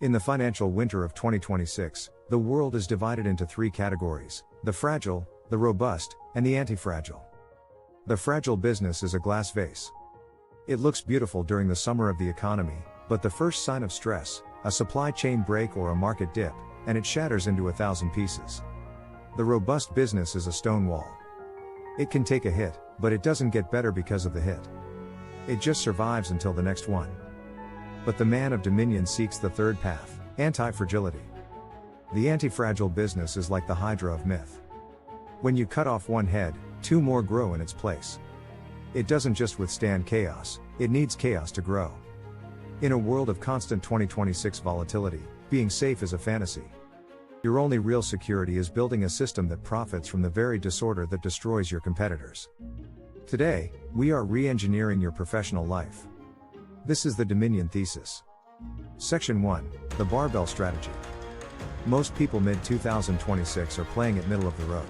In the financial winter of 2026, the world is divided into three categories: the fragile, the robust, and the anti-fragile. The fragile business is a glass vase. It looks beautiful during the summer of the economy, but the first sign of stress, a supply chain break or a market dip, and it shatters into 1,000 pieces. The robust business is a stone wall. It can take a hit, but it doesn't get better because of the hit. It just survives until the next one. But the man of Dominion seeks the third path, anti-fragility. The anti-fragile business is like the Hydra of myth. When you cut off one head, two more grow in its place. It doesn't just withstand chaos, it needs chaos to grow. In a world of constant 2026 volatility, being safe is a fantasy. Your only real security is building a system that profits from the very disorder that destroys your competitors. Today, we are re-engineering your professional life. This is the Dominion Thesis. Section 1, the Barbell Strategy. Most people mid-2026 are playing it middle of the road.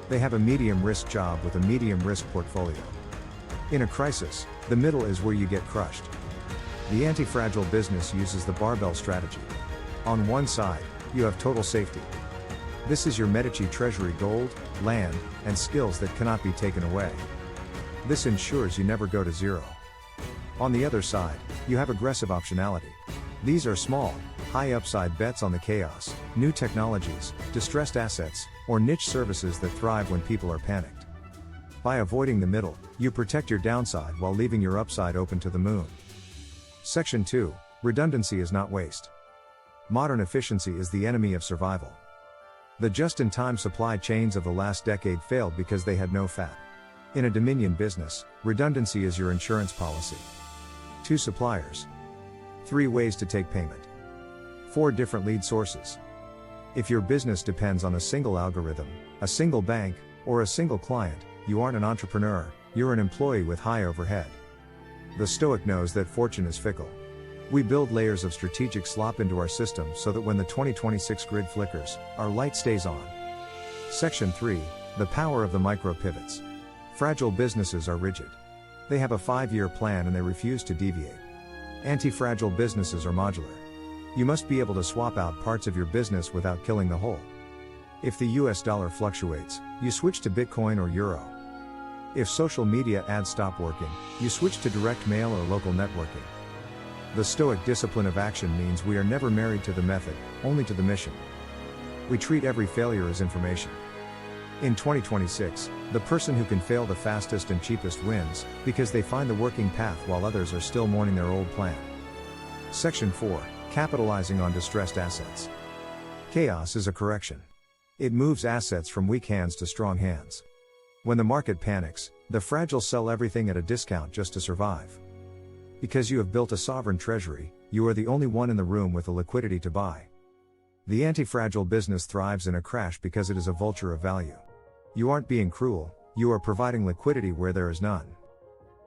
They have a medium-risk job with a medium-risk portfolio. In a crisis, the middle is where you get crushed. The anti-fragile business uses the barbell strategy. On one side, you have total safety. This is your Medici treasury: gold, land, and skills that cannot be taken away. This ensures you never go to zero. On the other side, you have aggressive optionality. These are small, high upside bets on the chaos, new technologies, distressed assets, or niche services that thrive when people are panicked. By avoiding the middle, you protect your downside while leaving your upside open to the moon. Section 2, redundancy is not waste. Modern efficiency is the enemy of survival. The just-in-time supply chains of the last decade failed because they had no fat. In a Dominion business, redundancy is your insurance policy. 2 suppliers. 3 ways to take payment. 4 different lead sources. If your business depends on a single algorithm, a single bank, or a single client, you aren't an entrepreneur, you're an employee with high overhead. The Stoic knows that fortune is fickle. We build layers of strategic slop into our system so that when the 2026 grid flickers, our light stays on. Section 3, the power of the micro pivots. Fragile businesses are rigid. They have a 5-year plan and they refuse to deviate. Anti-fragile businesses are modular. You must be able to swap out parts of your business without killing the whole. If the US dollar fluctuates, you switch to Bitcoin or Euro. If social media ads stop working, you switch to direct mail or local networking. The Stoic discipline of action means we are never married to the method, only to the mission. We treat every failure as information. In 2026, the person who can fail the fastest and cheapest wins, because they find the working path while others are still mourning their old plan. Section 4, capitalizing on distressed assets. Chaos is a correction. It moves assets from weak hands to strong hands. When the market panics, the fragile sell everything at a discount just to survive. Because you have built a sovereign treasury, you are the only one in the room with the liquidity to buy. The anti-fragile business thrives in a crash because it is a vulture of value. You aren't being cruel, you are providing liquidity where there is none.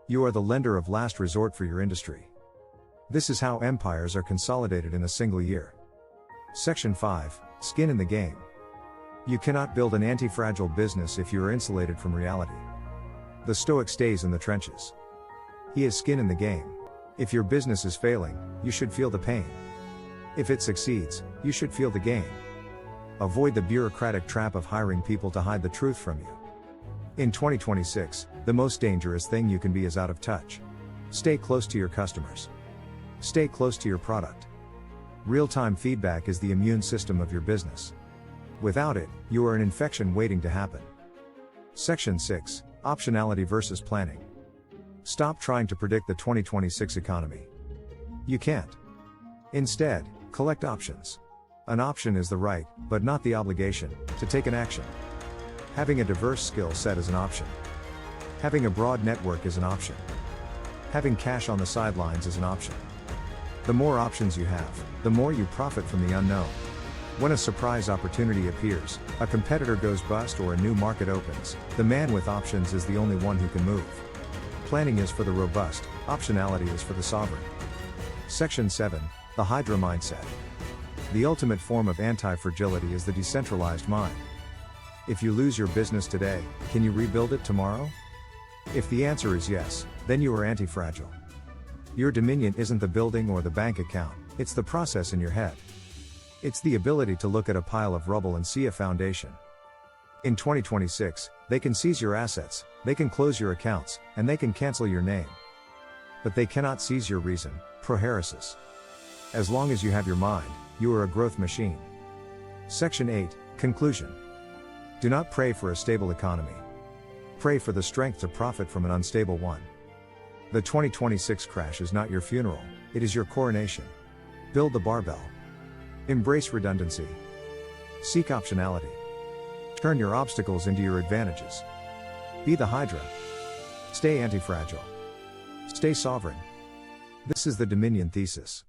You are the lender of last resort for your industry. This is how empires are consolidated in a single year. Section 5, skin in the game. You cannot build an anti-fragile business if you are insulated from reality. The Stoic stays in the trenches. He has skin in the game. If your business is failing, you should feel the pain. If it succeeds, you should feel the gain. Avoid the bureaucratic trap of hiring people to hide the truth from you. In 2026, the most dangerous thing you can be is out of touch. Stay close to your customers. Stay close to your product. Real-time feedback is the immune system of your business. Without it, you are an infection waiting to happen. Section 6, optionality versus planning. Stop trying to predict the 2026 economy. You can't. Instead, collect options. An option is the right, but not the obligation, to take an action. Having a diverse skill set is an option. Having a broad network is an option. Having cash on the sidelines is an option. The more options you have, the more you profit from the unknown. When a surprise opportunity appears, a competitor goes bust or a new market opens, the man with options is the only one who can move. Planning is for the robust, optionality is for the sovereign. Section 7, the Hydra Mindset. The ultimate form of anti-fragility is the decentralized mind. If you lose your business today, can you rebuild it tomorrow? If the answer is yes, then you are anti-fragile. Your Dominion isn't the building or the bank account, It's the process in your head. It's the ability to look at a pile of rubble and see a foundation. In 2026, they can seize your assets, they can close your accounts, and they can cancel your name. But they cannot seize your reason, proherasis. As long as you have your mind, you are a growth machine. Section 8, Conclusion. Do not pray for a stable economy. Pray for the strength to profit from an unstable one. The 2026 crash is not your funeral, it is your coronation. Build the barbell. Embrace redundancy. Seek optionality. Turn your obstacles into your advantages. Be the Hydra. Stay anti-fragile. Stay sovereign. This is the Dominion Thesis.